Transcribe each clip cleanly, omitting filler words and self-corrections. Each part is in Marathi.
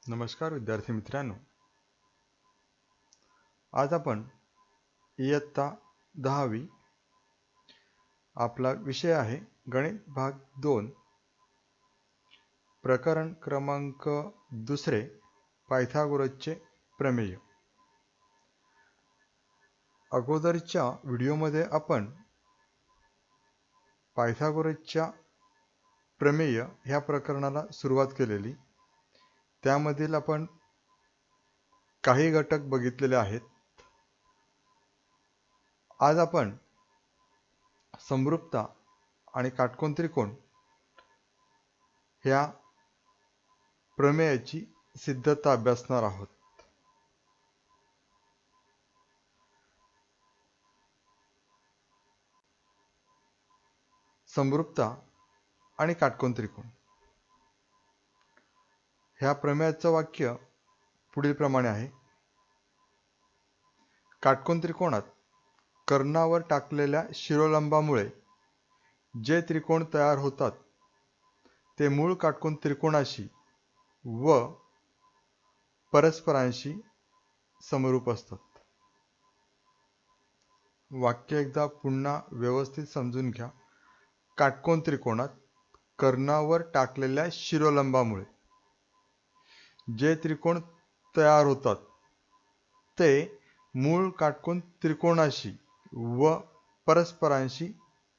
नमस्कार विद्यार्थी मित्रांनो, आज आपण इयत्ता 10वी आपला विषय आहे गणित भाग 2 प्रकरण क्रमांक 2 पायथागोरसचे प्रमेय। अगोदरच्या व्हिडिओमध्ये आपण पायथागोरसच्या प्रमेय ह्या प्रकरणाला सुरुवात केलेली, त्यामधील आपण काही घटक बघितलेले आहेत। आज आपण समरूपता आणि काटकोन त्रिकोण ह्या प्रमेयाची सिद्धता अभ्यासणार आहोत। समरूपता आणि काटकोन त्रिकोण ह्या प्रमेयाचं वाक्य पुढील प्रमाणे आहे। काटकोन त्रिकोणात कर्णावर टाकलेल्या शिरोलंबामुळे जे त्रिकोण तयार होतात ते मूळ काटकोन त्रिकोणाशी व परस्परांशी समरूप असतात। वाक्य एकदा पुन्हा व्यवस्थित समजून घ्या। काटकोन त्रिकोणात कर्णावर टाकलेल्या शिरोलंबामुळे जे त्रिकोण तयार होतात ते मूळ काटकोन त्रिकोणाशी व परस्परांशी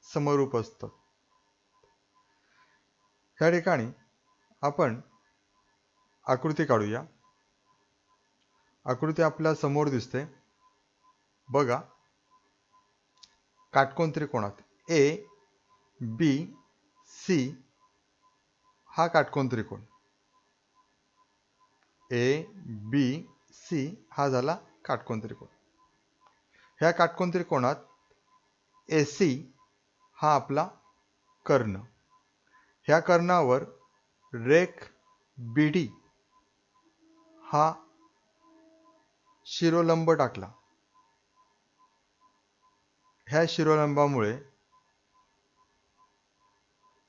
समरूप असतात। या ठिकाणी आपण आकृती काढूया। आकृती आपल्या समोर दिसते बघा। काटकोन त्रिकोणात ए बी सी हा काटकोन त्रिकोण, ए बी सी हा झाला काटकोन त्रिकोण। ह्या काटकोन त्रिकोणात AC हा आपला कर्ण, ह्या कर्णावर रेख BD हा शिरोलंब टाकला। ह्या शिरोलंबामुळे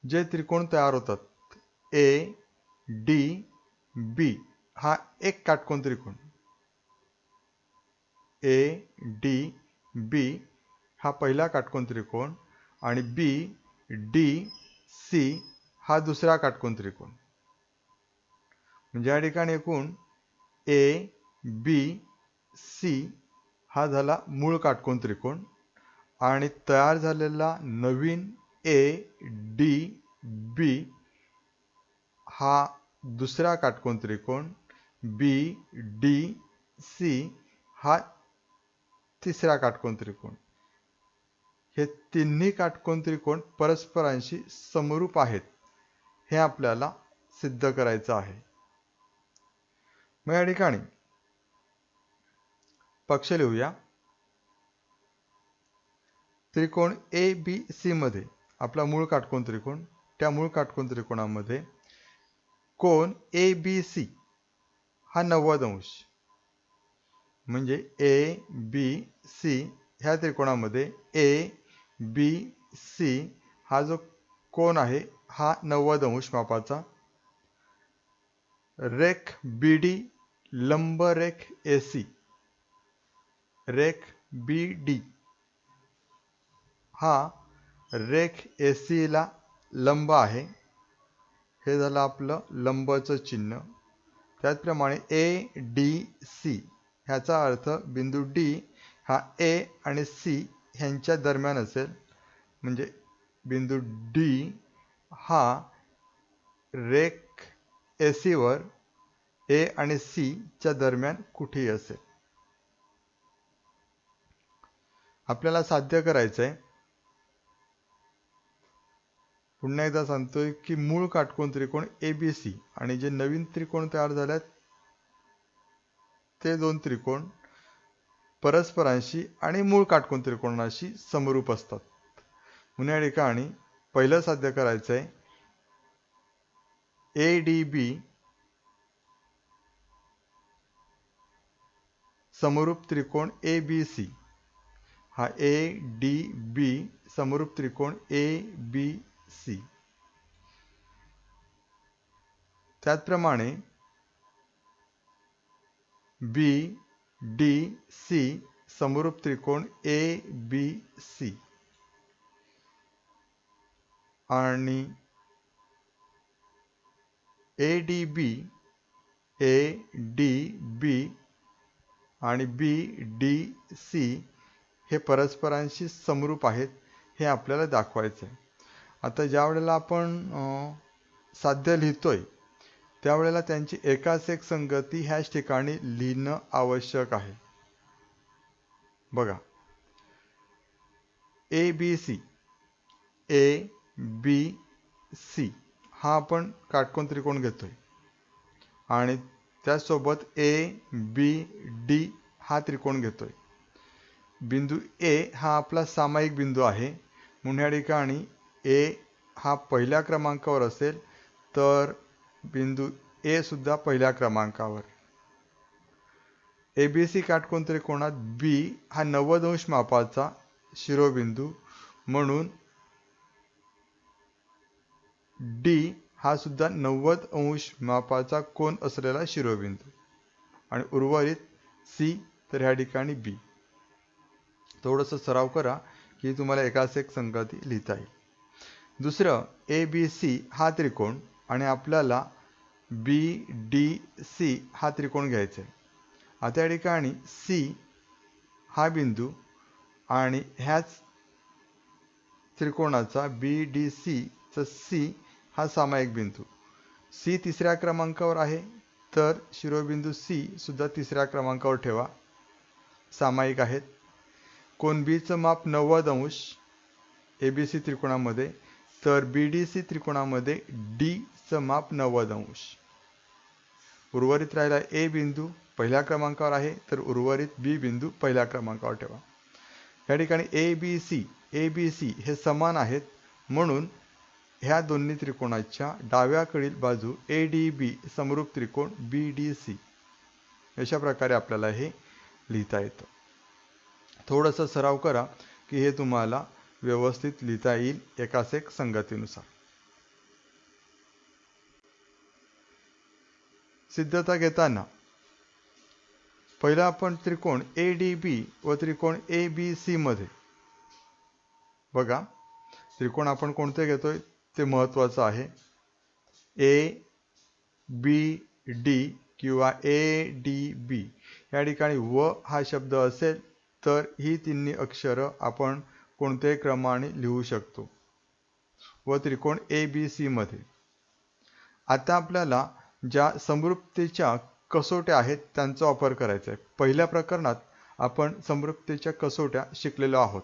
जे त्रिकोण तयार होतात ADB हा एक काटकोन त्रिकोण, ADB हा पहिला काटकोन त्रिकोण आणि BDC हा दुसरा काटकोन त्रिकोण। म्हणजे या ठिकाणी एकूण ABC हा झाला मूळ काटकोन त्रिकोण आणि तयार झालेला नवीन ADB हा दुसरा काटकोन त्रिकोण, BDC हा तिसरा काटकोन त्रिकोण। हे तिन्ही काटकोन त्रिकोण परस्परांशी समरूप आहेत हे आपल्याला सिद्ध करायचं आहे। मग या ठिकाणी पक्ष लिहूया। त्रिकोण ABC मध्ये आपला मूळ काटकोन त्रिकोण, त्या मूळ काटकोन त्रिकोणामध्ये कोन ABC हा 90 अंश, म्हणजे ABC ह्या त्रिकोणामध्ये ABC हा जो कोन आहे हा 90 अंश मापाचा। रेख BD लंब रेख AC, रेख BD हा रेख AC ला लंब आहे। हे झालं आपलं लंबचं चिन्ह। त्याचप्रमाणे ADC ह्याचा अर्थ बिंदू D हा A आणि C ह्यांच्या दरम्यान असेल, म्हणजे बिंदू D हा रेख AC वर A आणि C च्या दरम्यान कुठेही असेल। आपल्याला साध्य करायचं आहे, पुन्हा एकदा सांगतोय की मूळ काटकोन त्रिकोण ABC आणि जे नवीन त्रिकोण तयार झालेत ते दोन त्रिकोण परस्परांशी आणि मूळ काटकोन त्रिकोणाशी समरूप असतात। म्हणून या ठिकाणी पहिलं साध्य करायचं आहे ADB समरूप त्रिकोण ABC हा ADB समरूप त्रिकोण ABC। त्याचप्रमाणे बी डी सी समरूप त्रिकोण ए बी सी आणि ए डी बी आणि बी डी सी हे परस्परांशी समरूप आहेत हे आपल्याला दाखवायचं आहे. आता ज्या वेळेला आपण साध्य लिहितोय त्यावेळेला त्यांची एकाच एक संगती ह्याच ठिकाणी लिहिणं आवश्यक आहे. बघा, ए बी सी हा आपण काटकोन त्रिकोण घेतोय आणि त्यासोबत ए बी डी हा त्रिकोण घेतोय. बिंदू ए हा आपला सामायिक बिंदू आहे म्हणून या ठिकाणी ए हा पहिल्या क्रमांकावर असेल तर बिंदू ए सुद्धा पहिल्या क्रमांकावर. ए बी सी काटकोन त्रिकोणात बी हा 90 अंश मापाचा शिरोबिंदू म्हणून डी हा सुद्धा 90 अंश मापाचा कोन असलेला शिरोबिंदू आणि उर्वरित सी तर ह्या ठिकाणी बी. थोडंसं सराव करा की तुम्हाला एकाच एक संगती लिहिता येईल. दुसरं ए बी सी हा त्रिकोण आणि आपल्याला बी डी सी हा त्रिकोण घ्यायचा आहे. आता या ठिकाणी सी हा बिंदू आणि ह्याच त्रिकोणाचा बी डी सी चा सी हा सामायिक बिंदू. सी तिसऱ्या क्रमांकावर आहे तर शिरोबिंदू सी सुद्धा तिसऱ्या क्रमांकावर ठेवा, सामायिक आहेत. कोन बीचं माप 90 अंश ए बी सी त्रिकोणामध्ये तर बी डी सी त्रिकोणामध्ये डीचं माप 90 अंश. उर्वरित राहिला ए बिंदू पहिल्या क्रमांकावर आहे तर उर्वरित बी बिंदू पहिल्या क्रमांकावर ठेवा. या ठिकाणी ए बी सी हे समान आहेत म्हणून ह्या दोन्ही त्रिकोणाच्या डाव्याकडील बाजू ए डी बी समरूप त्रिकोण बी डी सी अशा प्रकारे आपल्याला हे लिहिता येतं. थोडंसं सराव करा की हे तुम्हाला व्यवस्थित लिहिता येईल एकाच एक संगतीनुसार. सिद्धता घेताना पहिला आपण त्रिकोण ए डी बी व त्रिकोण ए बी सी मध्ये बघा, त्रिकोण आपण कोणते घेतोय ते महत्त्वाचं आहे. ए बी डी किंवा ए डी बी या ठिकाणी व हा शब्द असेल तर ही तिन्ही अक्षरं आपण कोणत्याही क्रमाने लिहू शकतो. व त्रिकोण ए बी सी मध्ये आता आपल्याला ज्या समरूपतेच्या कसोट्या आहेत त्यांचा वापर करायचा आहे. पहिल्या प्रकरणात आपण समरूपतेच्या कसोट्या शिकलेलो आहोत,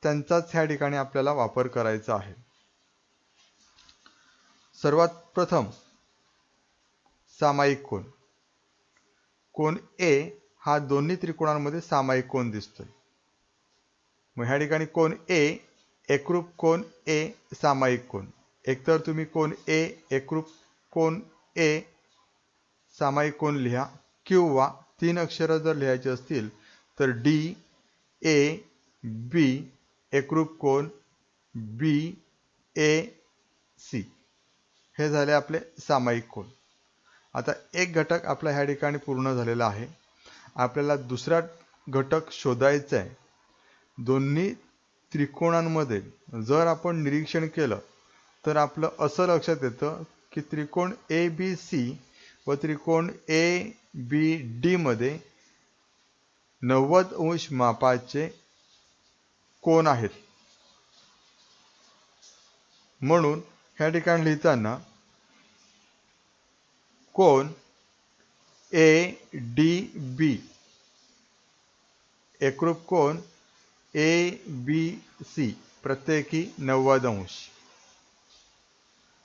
त्यांचाच ह्या ठिकाणी आपल्याला वापर करायचा आहे. सर्वात प्रथम सामायिक कोन. कोन ए हा दोन्ही त्रिकोणांमध्ये सामायिक कोन दिसतोय. मग ह्या ठिकाणी कोन ए एकरूप कोन ए सामायिक कोन. एकतर तुम्ही कोन ए एकरूप कोन ए सामायिक कोन लिहा किंवा 3 अक्षरं जर लिहायची असतील तर डी ए बी एकरूप कोन बी ए सी हे झाले आपले सामायिक कोन. आता एक घटक आपला ह्या ठिकाणी पूर्ण झालेला आहे. आपल्याला दुसरा घटक शोधायचा आहे. दोन्ही त्रिकोणांमध्ये जर आपण निरीक्षण केलं तर आपलं असं लक्षात येतं की त्रिकोण ए बी सी व त्रिकोण ए बी डी मध्ये 90 अंश मापाचे कोन आहेत. म्हणून ह्या ठिकाणी लिहिताना कोन ए डी बी एकरूप कोन ए बी सी प्रत्येकी 90 अंश.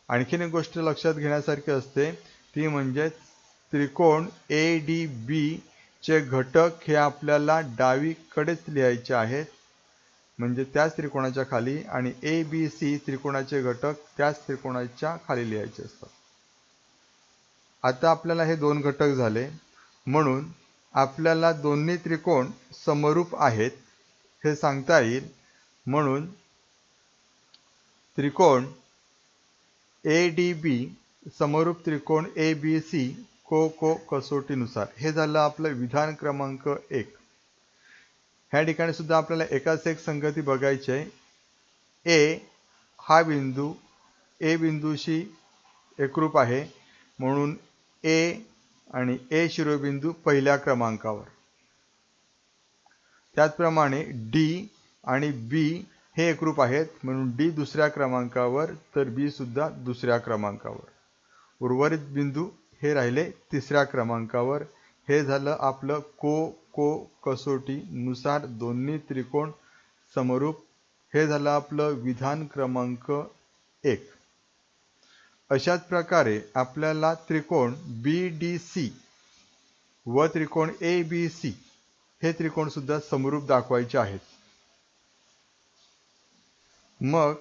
आणखीन एक गोष्ट लक्षात घेण्यासारखी असते ती म्हणजे त्रिकोण ए डी बी चे घटक हे आपल्याला डावीकडेच लिहायचे आहेत, म्हणजे त्याच त्रिकोणाच्या खाली, आणि ए बी सी त्रिकोणाचे घटक त्याच त्रिकोणाच्या खाली लिहायचे असतात. आता आपल्याला हे दोन घटक झाले म्हणून आपल्याला दोन्ही त्रिकोण समरूप आहेत हे सांगता येईल. म्हणून त्रिकोण ए डी बी समरूप त्रिकोण ए बी सी को कसोटीनुसार. हे झालं आपलं विधान क्रमांक 1. ह्या ठिकाणी सुद्धा आपल्याला एकाच एक संगती बघायची आहे. ए हा बिंदू ए बिंदूशी एकरूप आहे म्हणून ए आणि ए शिरोबिंदू पहिल्या क्रमांकावर. त्याचप्रमाणे डी आणि बी हे एकरूप आहेत म्हणून डी दुसऱ्या क्रमांकावर तर बी सुद्धा दुसऱ्या क्रमांकावर. उर्वरित बिंदू हे राहिले तिसऱ्या क्रमांकावर. हे झालं आपलं को कसोटीनुसार दोन्ही त्रिकोण समरूप. हे झालं आपलं विधान क्रमांक 1. अशाच प्रकारे आपल्याला त्रिकोण BDC व त्रिकोण ABC हे त्रिकोण सुद्धा समरूप दाखवायचे आहेत. मग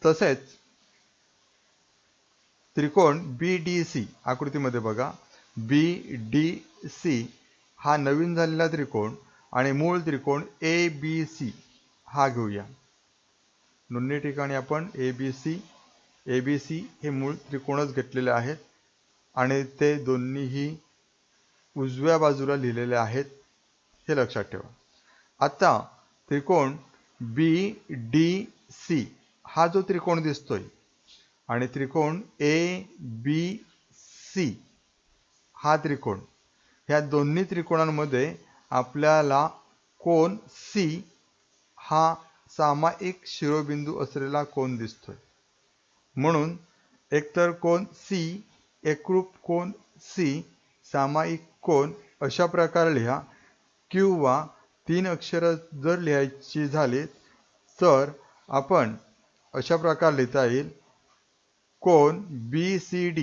तसेच त्रिकोण BDC आकृतीमध्ये बघा, BDC हा नवीन झालेला त्रिकोण आणि मूळ त्रिकोण ABC हा घेऊया. दोन्ही ठिकाणी आपण ABC हे मूळ त्रिकोणच घेतलेले आहेत आणि ते दोन्हीही उजव्या बाजूला लिहिलेले आहेत, हे लक्षात ठेवा. आता त्रिकोण BDC हा जो त्रिकोण दिसतोय आणि त्रिकोण ABC हा त्रिकोण, ह्या दोन्ही त्रिकोणांमध्ये आपल्याला कोन C हा सामायिक शिरोबिंदू असलेला कोन दिसतोय. म्हणून एकतर कोन C, एकरूप कोन C, सामायिक कोन अशा प्रकारे लिहा किंवा 3 अक्षर जर लिहायची झाली तर आपण अशा प्रकारे लिहिता येईल. कोन BCD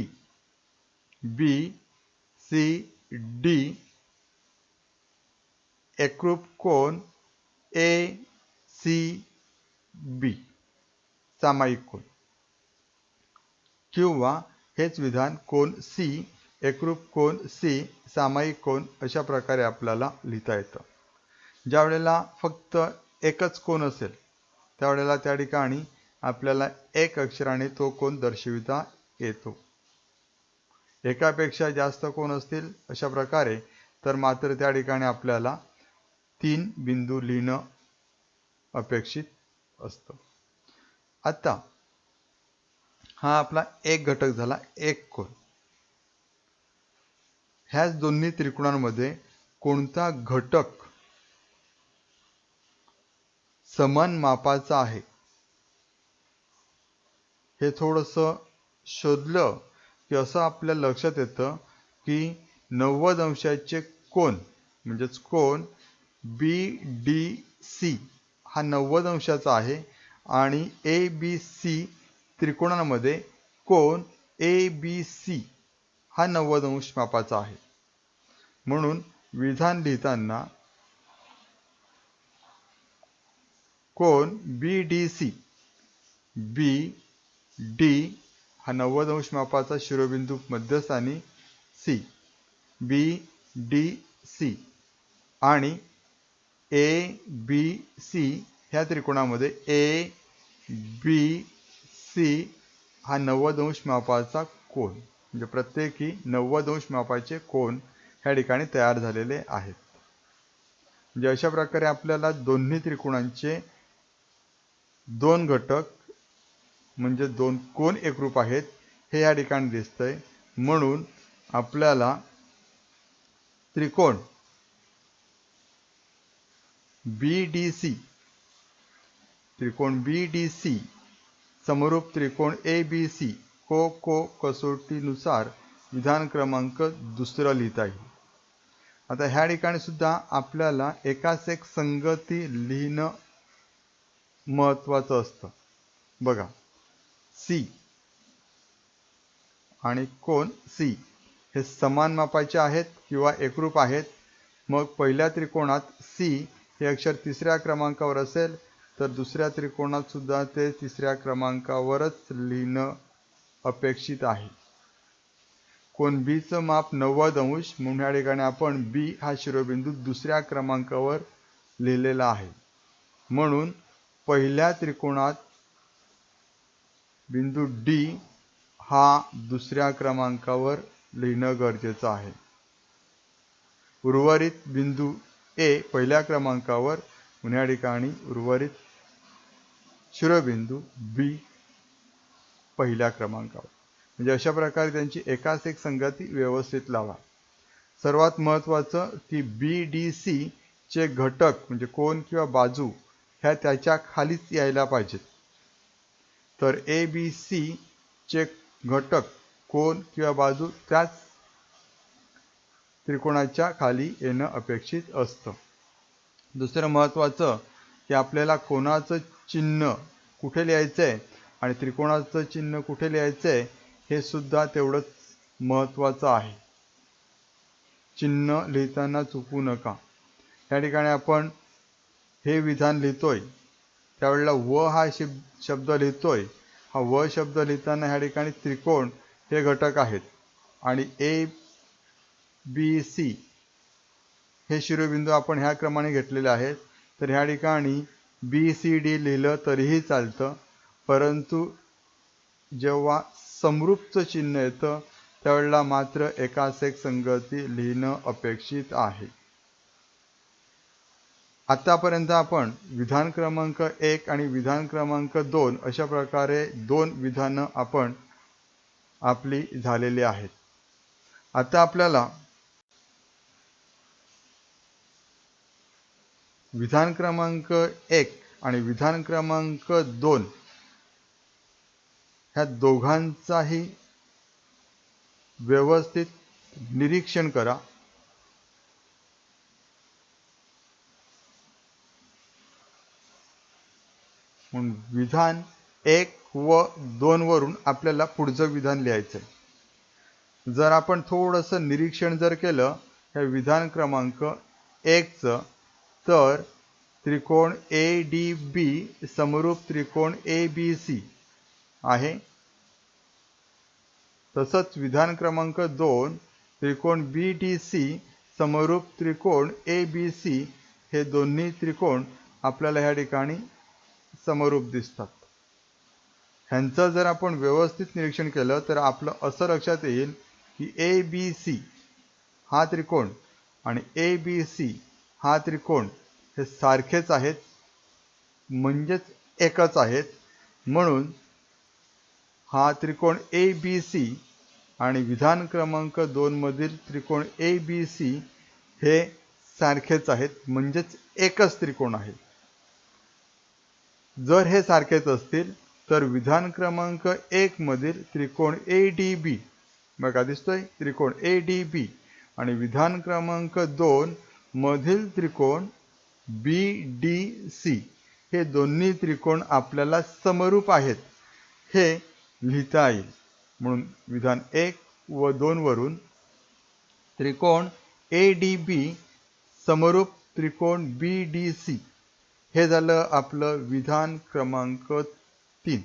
एकरूप कोन ACB सामायिक कोन. किंवा हेच विधान कोन C एकरूप कोन C सामायिक कोन अशा प्रकारे आपल्याला लिहिता येतं. ज्या वेळेला फक्त एकच कोन असेल त्यावेळेला त्या ठिकाणी आपल्याला एक अक्षराने तो कोन दर्शविता येतो. एकापेक्षा जास्त कोन असतील अशा प्रकारे तर मात्र त्या ठिकाणी आपल्याला 3 बिंदू लिहिणं अपेक्षित असतं. आता हा आपला एक घटक झाला, एक कोन. ह्याच दोन्ही त्रिकोणांमध्ये कोणता घटक समान मापाचा आहे हे थोडंसं शोधलं की असं आपल्या लक्षात येतं की 90 अंशाचे कोन म्हणजेच कोन BDC हा 90 अंशाचा आहे आणि ABC त्रिकोणांमध्ये कोन ABC हा 90 अंश मापाचा आहे. म्हणून विधान लिहिताना कोन BDC BD हा 90 अंश मापाचा शिरोबिंदू मध्यस्थानी C BDC आणि ABC ह्या त्रिकोणामध्ये ABC हा 90 अंश मापाचा कोन म्हणजे प्रत्येकी 90 अंश मापाचे कोन ह्या ठिकाणी तयार झालेले आहेत. म्हणजे अशा प्रकारे आपल्याला दोन्ही त्रिकोणांचे 2 घटक म्हणजे 2 कोन एकरूप आहेत हे या ठिकाणी दिसतंय. म्हणून आपल्याला त्रिकोण BDC समरूप त्रिकोण ABC को कसोटीनुसार विधान क्रमांक 2 लिहिता येईल. आता ह्या ठिकाणी सुद्धा आपल्याला एकाच एक संगती लिहिणं महत्त्वाचं असतं. बघा, C आणि कोन C हे समान मापाचे आहेत किंवा एकरूप आहेत. मग पहिल्या त्रिकोणात C हे अक्षर 3ऱ्या क्रमांकावर असेल तर दुसऱ्या त्रिकोणात सुद्धा ते 3ऱ्या क्रमांकावरच लिहिणं अपेक्षित आहे. कोन B चं माप 90 अंश म्हणून या ठिकाणी आपण B हा शिरोबिंदू 2ऱ्या क्रमांकावर लिहिलेला आहे. म्हणून पहिल्या त्रिकोणात बिंदू D हा दुसऱ्या क्रमांकावर लिहिणं गरजेचं आहे. उर्वरित बिंदू ए पहिल्या क्रमांकावर, या ठिकाणी उर्वरित शिरोबिंदू बी पहिल्या क्रमांकावर. म्हणजे अशा प्रकारे त्यांची एकास एक संगती व्यवस्थित लावा. सर्वात महत्त्वाचं की BDC चे घटक म्हणजे कोन किंवा बाजू ह्या त्याच्या खालीच यायला पाहिजेत. तर ABC चे घटक कोन किंवा बाजू त्याच त्रिकोणाच्या खाली येणं अपेक्षित असतं. दुसरं महत्त्वाचं की आपल्याला कोणाचं चिन्ह कुठे लिहायचं आहे आणि त्रिकोणाचं चिन्ह कुठे लिहायचं आहे हे सुद्धा तेवढंच महत्त्वाचं आहे. चिन्ह लिहिताना चुकू नका. या ठिकाणी आपण हे विधान लिहितोय त्यावेळेला व हा शब्द लिहितोय. हा व शब्द लिहिताना ह्या ठिकाणी त्रिकोण हे घटक आहेत आणि ABC हे शिरोबिंदू आपण ह्या क्रमाने घेतलेले आहेत. तर ह्या ठिकाणी BCD लिहिलं तरीही चालतं, परंतु जेव्हा समरूपचं चिन्ह येतं त्यावेळेला मात्र एकास एक संगती लिहिणं अपेक्षित आहे. आतापर्यंत आपण विधान क्रमांक 1 आणि विधान क्रमांक 2 अशा प्रकारे 2 विधानं आपण आपली झालेली आहेत. आता आपल्याला विधान क्रमांक 1 आणि विधान क्रमांक 2 ह्या दोघांचाही व्यवस्थित निरीक्षण करा. म्हणून विधान 1 व 2 वरून आपल्याला पुढचं विधान लिहायचं आहे. जर आपण थोडंसं निरीक्षण जर केलं ह्या विधान क्रमांक 1चं, तर त्रिकोण ADB समरूप त्रिकोण ABC आहे. तसंच विधान क्रमांक 2 त्रिकोण BDC समरूप त्रिकोण ABC हे दोन्ही त्रिकोण आपल्याला ह्या ठिकाणी समरूप दिसतात. ह्यांचं जर आपण व्यवस्थित निरीक्षण केलं तर आपलं असं लक्षात येईल की ABC हा त्रिकोण आणि ABC हा त्रिकोण हे सारखेच आहेत, म्हणजेच एकच आहेत. म्हणून हा त्रिकोण ABC आणि विधान क्रमांक 2 मधील त्रिकोण ABC हे सारखेच आहेत, म्हणजेच एकच त्रिकोण आहे. जर हे सारखेच असतील तर विधान क्रमांक 1 मधील त्रिकोण ADB बघा दिसतोय त्रिकोण ADB आणि विधान क्रमांक 2 मधील त्रिकोण BDC हे दोन्ही त्रिकोण आपल्याला समरूप आहेत हे लिहिता येईल. म्हणून विधान 1 व 2 वरून त्रिकोण ADB समरूप त्रिकोण BDC हे झालं आपलं विधान क्रमांक 3.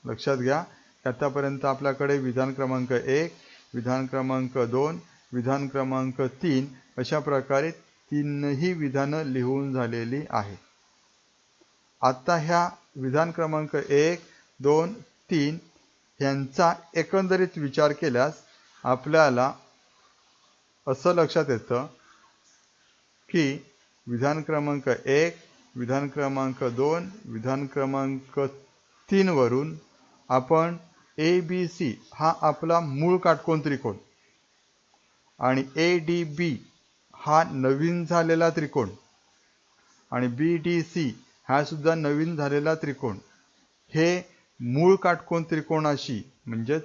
लक्षात घ्या, आतापर्यंत आपल्याकडे विधान क्रमांक 1, विधान क्रमांक 2, विधान क्रमांक 3 अशा प्रकारे तीनही विधानं लिहून झालेली आहेत. आता ह्या विधान क्रमांक 1, 2, 3 यांचा एकंदरीत विचार केल्यास आपल्याला असं लक्षात येतं की विधान क्रमांक 1, विधान क्रमांक 2, विधान क्रमांक 3 वरून आपण ABC हा आपला मूळ काटकोन त्रिकोण आणि ADB हा नवीन झालेला त्रिकोण आणि BDC हा सुद्धा नवीन झालेला त्रिकोण हे मूळ काटकोन त्रिकोणाशी म्हणजेच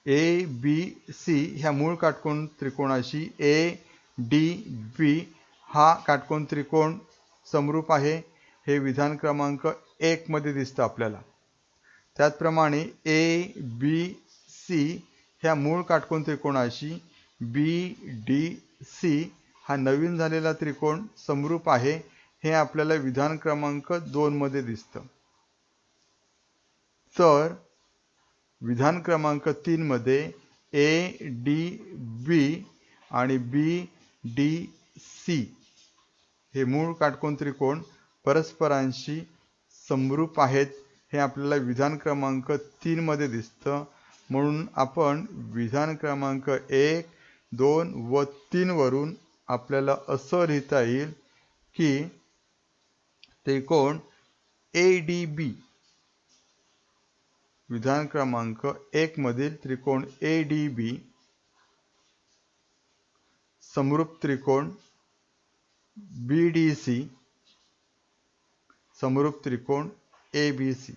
ABC ह्या मूळ काटकोन त्रिकोणाशी ADB हा काटकोन त्रिकोण समरूप आहे हे विधान क्रमांक 1 मध्ये दिसतं आपल्याला. त्याचप्रमाणे ABC ह्या मूळ काटकोन त्रिकोणाशी BDC हा नवीन झालेला त्रिकोण समरूप आहे हे आपल्याला विधान क्रमांक 2 मध्ये दिसतं. तर विधान क्रमांक 3 मध्ये ADB आणि BDC हे मूळ काटकोन त्रिकोण परस्परांशी समरूप आहेत हे आपल्याला विधान क्रमांक 3 मध्ये दिसतं. म्हणून आपण विधान क्रमांक 1, 2 व 3 वरून आपल्याला असं लिहिता येईल की त्रिकोण ADB, विधान क्रमांक 1 मधील त्रिकोण ADB समरूप त्रिकोण BDC समरूप त्रिकोण ABC.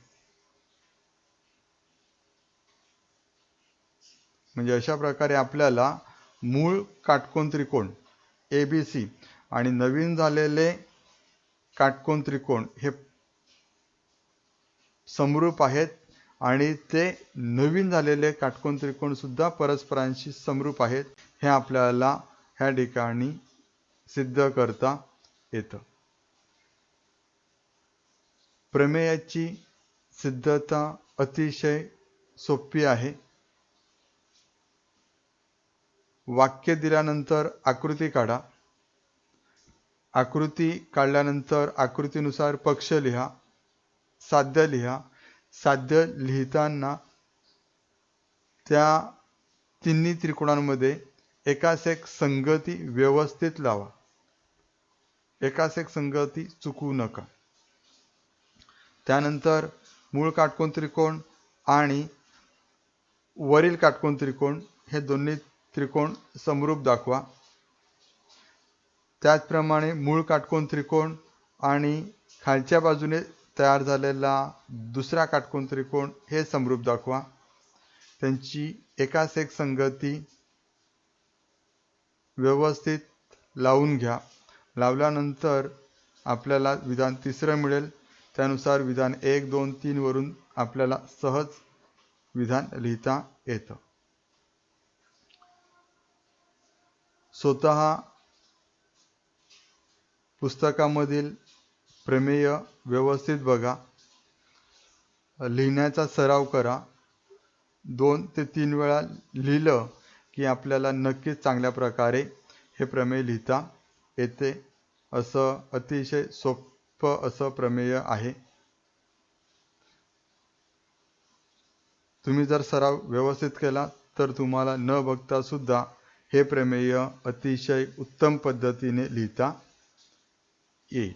म्हणजे अशा प्रकारे आपल्याला मूळ काटकोन त्रिकोण ABC आणि नवीन झालेले काटकोन त्रिकोण हे समरूप आहेत आणि ते नवीन झालेले काटकोन त्रिकोण सुद्धा परस्परांशी समरूप आहेत, हे आपल्याला ह्या ठिकाणी सिद्ध करता येतं. प्रमेयाची सिद्धता अतिशय सोपी आहे. वाक्य दिल्यानंतर आकृती काढा. आकृती काढल्यानंतर आकृतीनुसार पक्ष लिहा, साध्य लिहा. साध्य लिहिताना त्या तिन्ही त्रिकोणांमध्ये एकास एक संगती व्यवस्थित लावा. एकास एक संगती चुकवू नका. त्यानंतर मूळ काटकोन त्रिकोण आणि वरील काटकोन त्रिकोण हे दोन्ही त्रिकोण समरूप दाखवा. त्याचप्रमाणे मूळ काटकोन त्रिकोण आणि खालच्या बाजूने तयार झालेला दुसरा काटकोन त्रिकोण हे समरूप दाखवा. त्यांची एकास एक संगती व्यवस्थित लावून घ्या. लावल्यानंतर आपल्याला विधान तिसरं मिळेल. त्यानुसार विधान 1, 2, 3 वरून आपल्याला सहज विधान लिहिता येतं. स्वतः पुस्तकामधील प्रमेय व्यवस्थित बघा. लिहिण्याचा सराव करा. 2 ते 3 वेळा लिहिलं की आपल्याला नक्कीच चांगल्या प्रकारे हे प्रमेय लिहिता येते. असं अतिशय सोपं असं प्रमेय आहे. तुम्ही जर सराव व्यवस्थित केला तर तुम्हाला न बघता सुद्धा हे प्रमेय अतिशय उत्तम पद्धतीने लिहिता येईल.